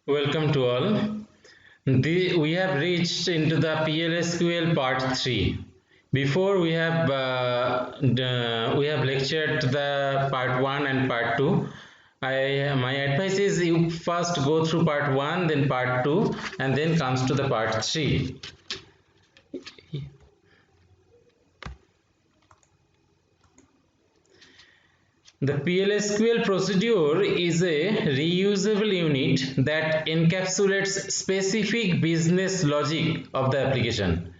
Welcome to all. We have reached into the PLSQL part 3. Before we have lectured the part 1 and part 2. My advice is you first go through part 1, then part 2, and then comes to the part 3. The PLSQL procedure is a reusable unit that encapsulates specific business logic of the application.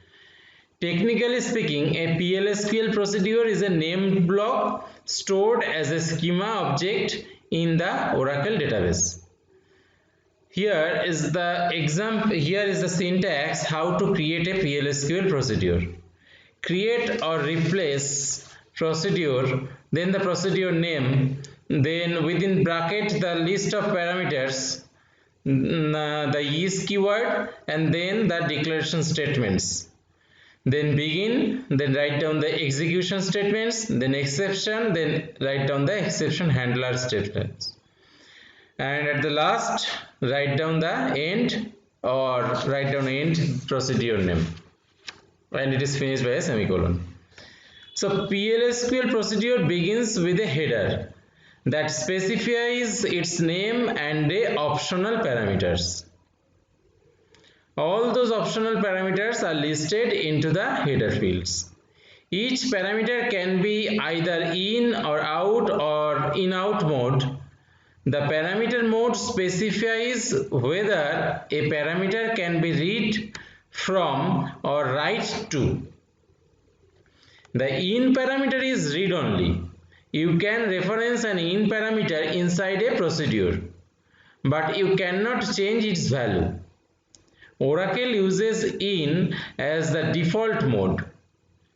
Technically speaking, a PLSQL procedure is a named block stored as a schema object in the Oracle database. Here is the syntax how to create a PLSQL procedure. Create or replace procedure, then the procedure name, then within bracket the list of parameters, the is keyword, and then the declaration statements. Then begin, then write down the execution statements, then exception, then write down the exception handler statements. And at the last, write down the end or write down end procedure name. And it is finished by a semicolon. So PLSQL procedure begins with a header that specifies its name and a optional parameters. All those optional parameters are listed into the header fields. Each parameter can be either in or out or in-out mode. The parameter mode specifies whether a parameter can be read from or write to. The in parameter is read only. You can reference an in parameter inside a procedure, but you cannot change its value. Oracle uses in as the default mode.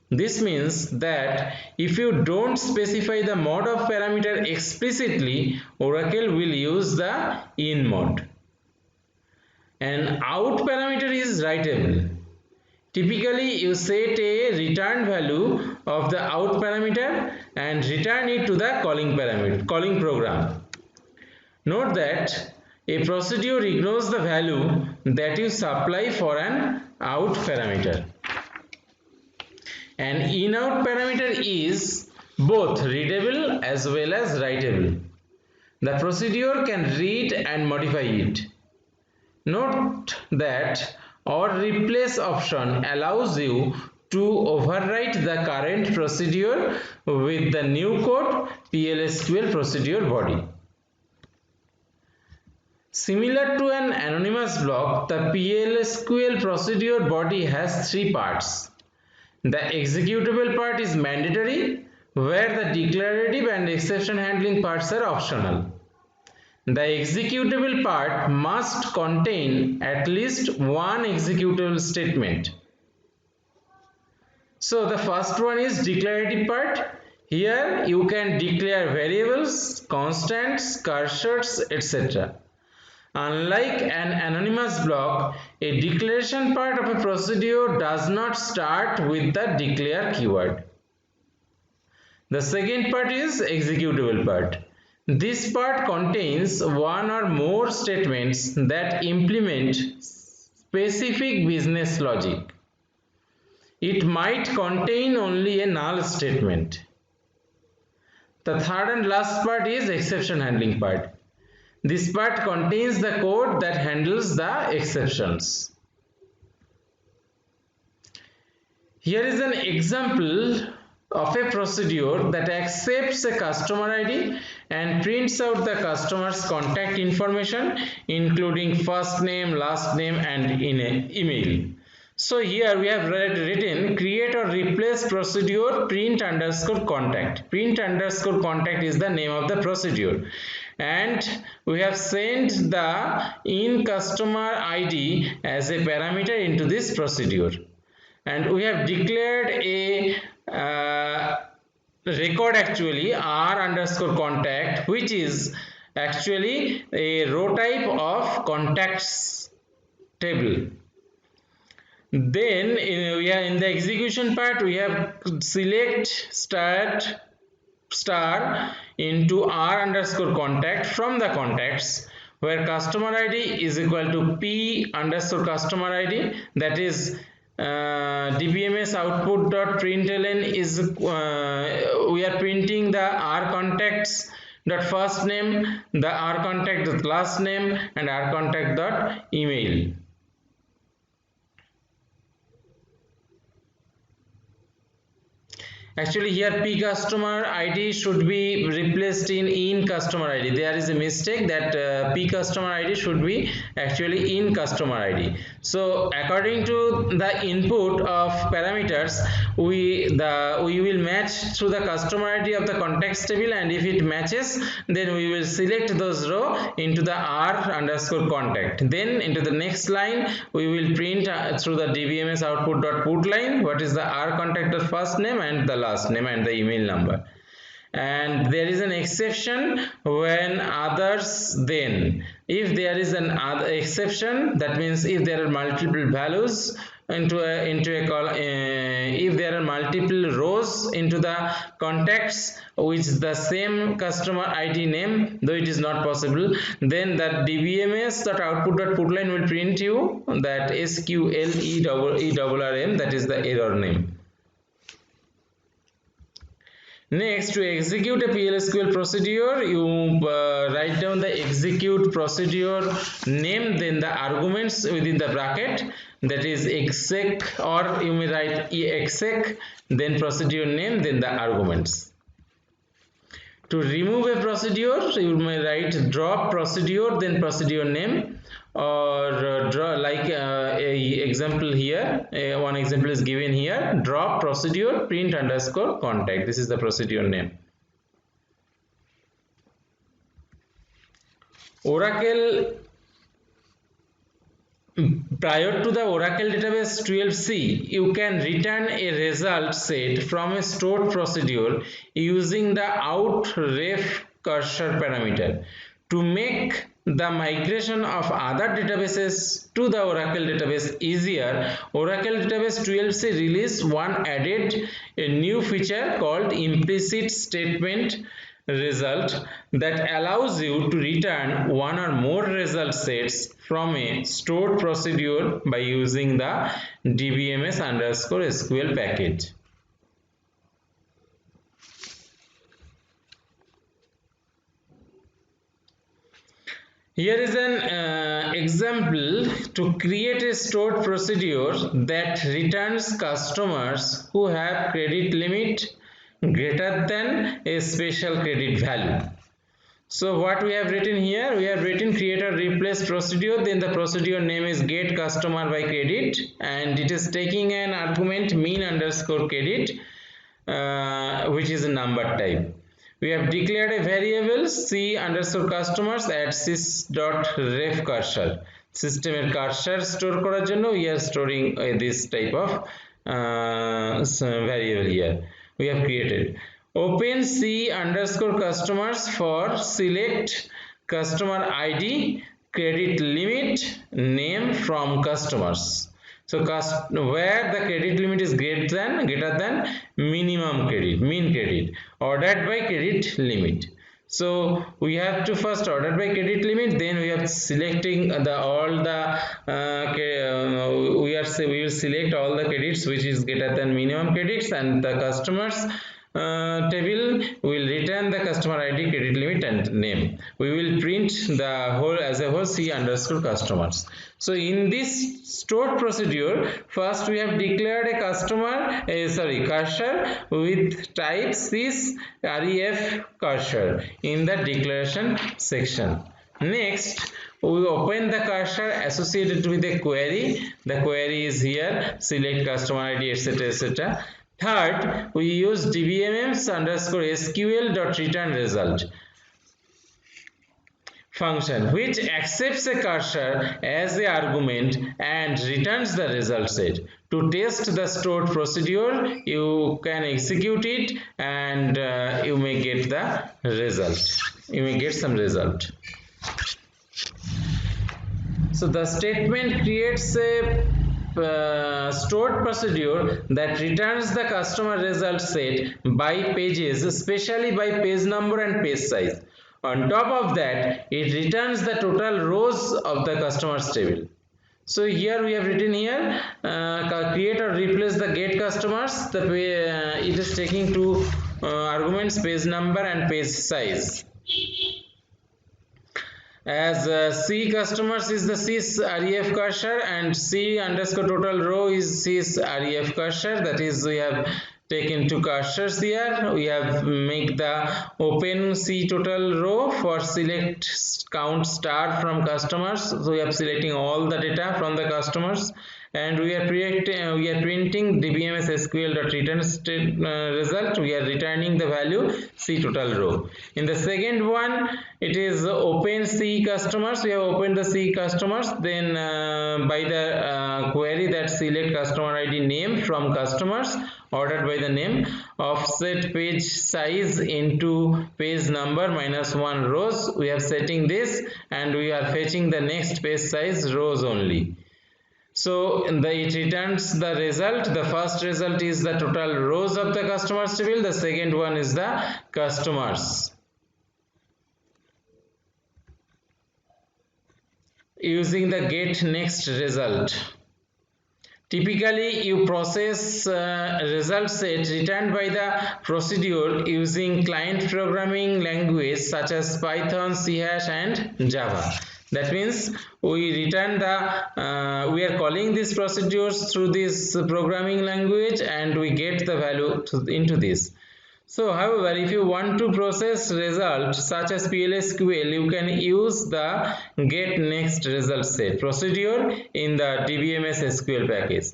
This means that if you don't specify the mode of parameter explicitly, Oracle will use the in mode. An out parameter is writable. Typically, you set a return value of the out parameter and return it to the calling program. Note that a procedure ignores the value that you supply for an out parameter. An in-out parameter is both readable as well as writable. The procedure can read and modify it. Note that or replace option allows you to overwrite the current procedure with the new code PLSQL procedure body. Similar to an anonymous block, the PLSQL procedure body has three parts. The executable part is mandatory, where the declarative and exception handling parts are optional. The executable part must contain at least one executable statement. So the first one is declarative part. Here you can declare variables, constants, cursors, etc. Unlike an anonymous block, a declaration part of a procedure does not start with the declare keyword. The second part is executable part. This part contains one or more statements that implement specific business logic. It might contain only a null statement. The third and last part is exception handling part. This part contains the code that handles the exceptions. Here is an example of a procedure that accepts a customer ID and prints out the customer's contact information including first name, last name and email. So here we have written create or replace procedure print underscore contact. Print underscore contact is the name of the procedure. And we have sent the in customer ID as a parameter into this procedure. And we have declared a record actually r underscore contact, which is actually a row type of contacts table. Then in the execution part we have select star into r underscore contact from the contacts, where customer ID is equal to P underscore customer ID, that is dbms output dot println is we are printing the r contacts dot first name, the r contact dot last name, and r contact dot email. Actually here P customer ID should be replaced in customer ID. There is a mistake that P customer ID should be actually in customer ID. So according to the input of parameters, we will match through the customer ID of the context table, and if it matches, then we will select those row into the R underscore contact. Then into the next line we will print through the dbms output dot put line what is the R contact dot first name and the last name and the email number. And there is an exception when others, then if there is an other exception, that means if there are multiple values into a column, if there are multiple rows into the contacts with the same customer ID name, though it is not possible, then that dbms dot output dot put line will print you that SQLERRM, that is the error name. Next, to execute a PLSQL procedure, you write down the execute procedure name, then the arguments within the bracket, that is exec, or you may write exec, then procedure name, then the arguments. To remove a procedure, you may write drop procedure, then procedure name, or draw like a example here. One example is given here: drop procedure print underscore contact. This is the procedure name. Oracle, prior to the Oracle database 12c, you can return a result set from a stored procedure using the out_ref cursor parameter. To make the migration of other databases to the Oracle database easier, Oracle database 12c release 1 added a new feature called implicit statement result that allows you to return one or more result sets from a stored procedure by using the dbms underscore SQL package. Here is an example to create a stored procedure that returns customers who have credit limit greater than a special credit value. So what we have written here, we have written create or replace procedure, then the procedure name is get customer by credit, and it is taking an argument mean underscore credit, which is a number type. We have declared a variable c underscore customers at sys.ref cursor. System এর cursor store করার জন্য we are storing this type of variable here. We have created. Open c underscore customers for select customer ID, credit limit, name from customers. So where the credit limit is greater than minimum credit, mean credit, ordered by credit limit. So we have to first order by credit limit, then we are selecting we will select all the credits which is greater than minimum credits, and the customers table will return the customer ID, credit limit, and name. We will print the whole as a whole c underscore customers. So in this stored procedure, first we have declared a cursor with type sys_ref cursor in the declaration section. Next, we open the cursor associated with a query. The query is here: select customer ID, etc., etc. Third, we use dbms underscore SQL.return result function, which accepts a cursor as the argument and returns the result set. To test the stored procedure, you can execute it, and you may get the result. You may get some result. So the statement creates a stored procedure that returns the customer result set by pages, especially by page number and page size. On top of that, it returns the total rows of the customers table. So here we have written here create or replace the get customers. It is taking two arguments, page number and page size. As C customers is the sys ref cursor and C underscore total row is sys ref cursor. That is, we have taken two cursors here. We have make the open C total row for select count star from customers. So we are selecting all the data from the customers, and we are printing dbms sql.return result. We are returning the value C total row. In the second one, it is open C customers. We have opened the C customers, then by the query that select customer ID name from customers ordered by the name, offset page size into page number -1 rows. We are setting this, and we are fetching the next page size rows only. So it returns the result. The first result is the total rows of the customers table. The second one is the customers. Using the get next result. Typically, you process result set returned by the procedure using client programming language such as Python, C#, and Java. That means we return the we are calling these procedures through this programming language, and we get the value into this. So, however, if you want to process result such as PLSQL, you can use the get next result set procedure in the DBMS SQL package.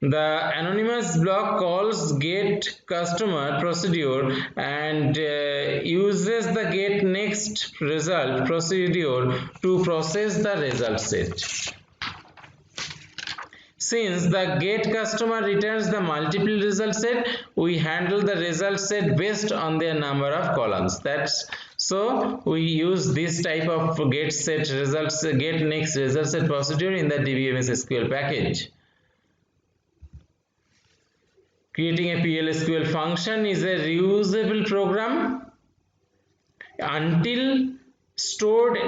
The anonymous block calls get customer procedure and uses the get next result procedure to process the result set. Since the get customer returns the multiple result set, we handle the result set based on their number of columns. That's so we use this type of get set results, get next result set procedure in the DBMS SQL package. Creating a PLSQL function is a reusable program until stored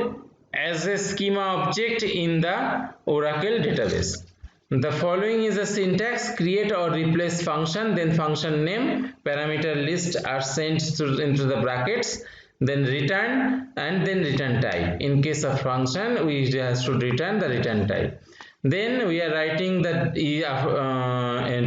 as a schema object in the Oracle database. The following is a syntax: create or replace function, then function name, parameter list are sent into the brackets, then return, and then return type. In case of function, we should return the return type. Then we are writing the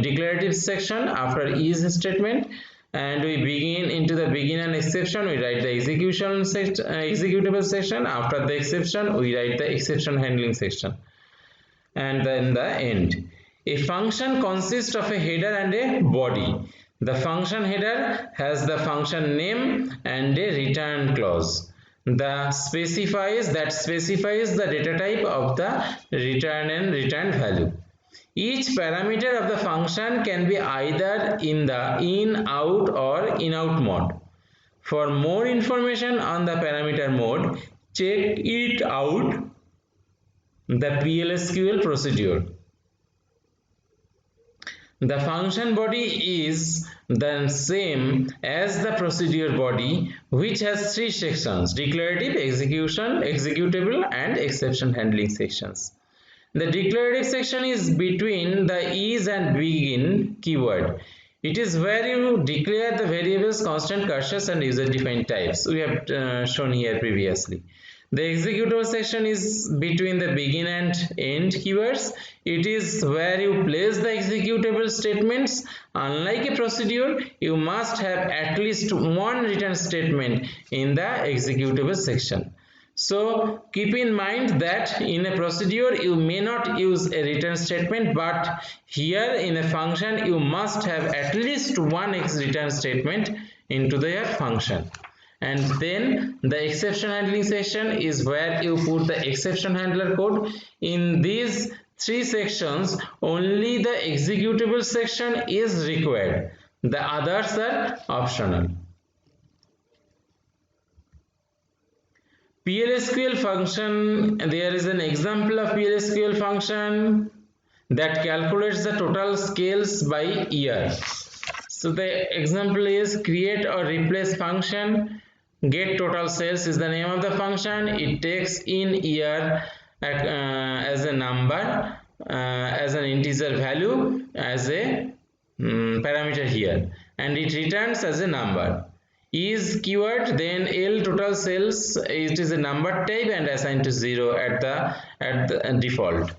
declarative section after is statement, and we begin into the begin and exception. We write the executable section. After the exception, we write the exception handling section. And then the end. A function consists of a header and a body. The function header has the function name and a return clause. That specifies the data type of the return and return value. Each parameter of the function can be either in the in, out, or in out mode. For more information on the parameter mode, check it out the PLSQL procedure. The function body is the same as the procedure body, which has three sections: declarative, execution, executable, and exception handling sections. The declarative section is between the is and begin keyword. It is where you declare the variables, constant, cursors, and user-defined types. We have shown here previously. The executable section is between the begin and end keywords. It is where you place the executable statements. Unlike a procedure, you must have at least one return statement in the executable section. So keep in mind that in a procedure you may not use a return statement, but here in a function you must have at least one return statement into their function. And then the exception handling section is where you put the exception handler code. In these three sections, only the executable section is required. The others are optional. PLSQL function, there is an example of PLSQL function that calculates the total scales by year. So the example is create or replace function. Get total sales is the name of the function. It takes in year as a number, as an integer value, as a parameter here, and it returns as a number. Is keyword, then L total sales, it is a number type and assigned to 0 at the default.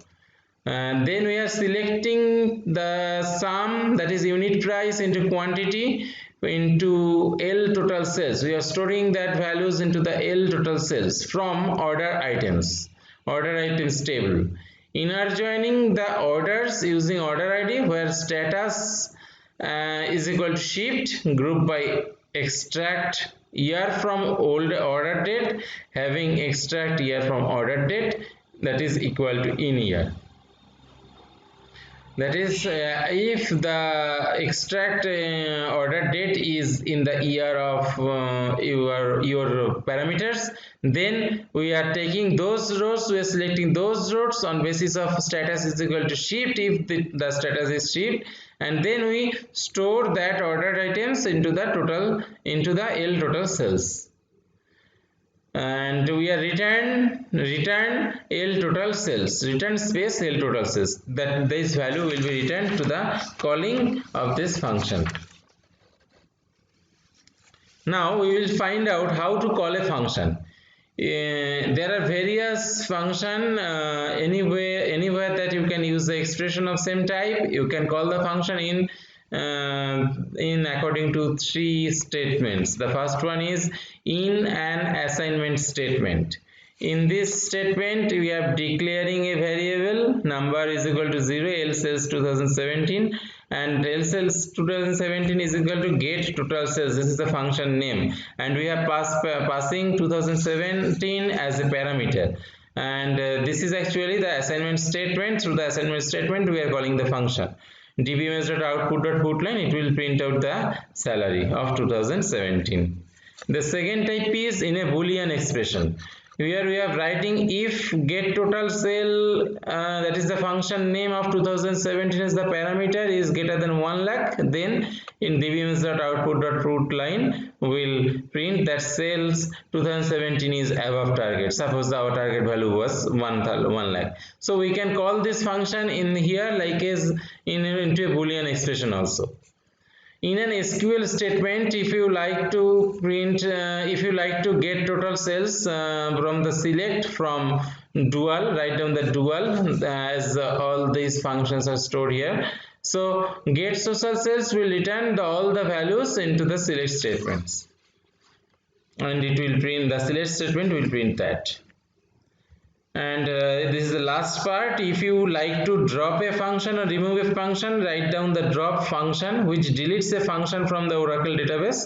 And then we are selecting the sum, that is unit price into quantity into L total sales. We are storing that values into the L total sales from order items table. Inner joining the orders using order ID, where status is equal to shift group by extract year from old order date, having extract year from order date, that is equal to in year. That is, if the extract order date is in the year of your parameters, then we are taking those rows, we are selecting those rows on basis of status is equal to shift if the status is shift, and then we store that ordered items into the L total sales. And we are return L total sales, return space L total sales, that this value will be returned to the calling of this function. Now we will find out how to call a function. There are various function, anywhere that you can use the expression of same type. You can call the function in according to 3 statements. The first one is in an assignment statement. In this statement, we are declaring a variable number is equal to 0, L sales 2017, and L sales 2017 is equal to get total sales. This is the function name, and we are passing 2017 as a parameter, and this is actually the assignment statement. Through the assignment statement, we are calling the function. dbms.output.putline, it will print out the salary of 2017. The second type is in a boolean expression. Here we are writing if get total sale, that is the function name of 2017 as the parameter, is greater than 1 lakh, then in dbms.output.putline will print that sales 2017 is above target. Suppose our target value was 1 lakh. So we can call this function in here like as into a boolean expression also. In an SQL statement, if you like to print, if you like to get total sales from the select from dual, write down the dual as all these functions are stored here. So get total sales will return all the values into the select statements, and it will print, the select statement will print that. And this is the last part. If you like to drop a function or remove a function, write down the drop function, which deletes a function from the Oracle database.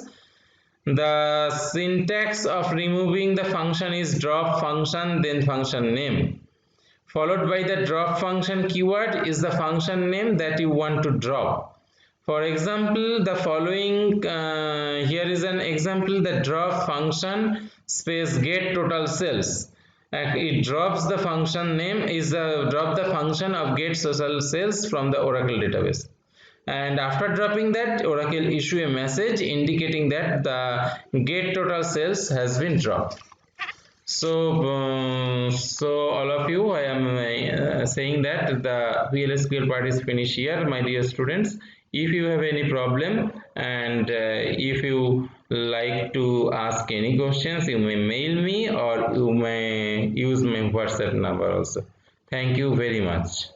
The syntax of removing the function is drop function, then function name, followed by the drop function keyword is the function name that you want to drop. For example, the following, here is an example, the drop function space get total sales. It drops the function name is drop the function of get total sales from the Oracle database, and after dropping that, Oracle issue a message indicating that the get total sales has been dropped. So so all of you, I am saying that the PLSQL part is finished here, my dear students. If you have any problem and if you like to ask any questions, you may mail me or you may use my WhatsApp number also. Thank you very much.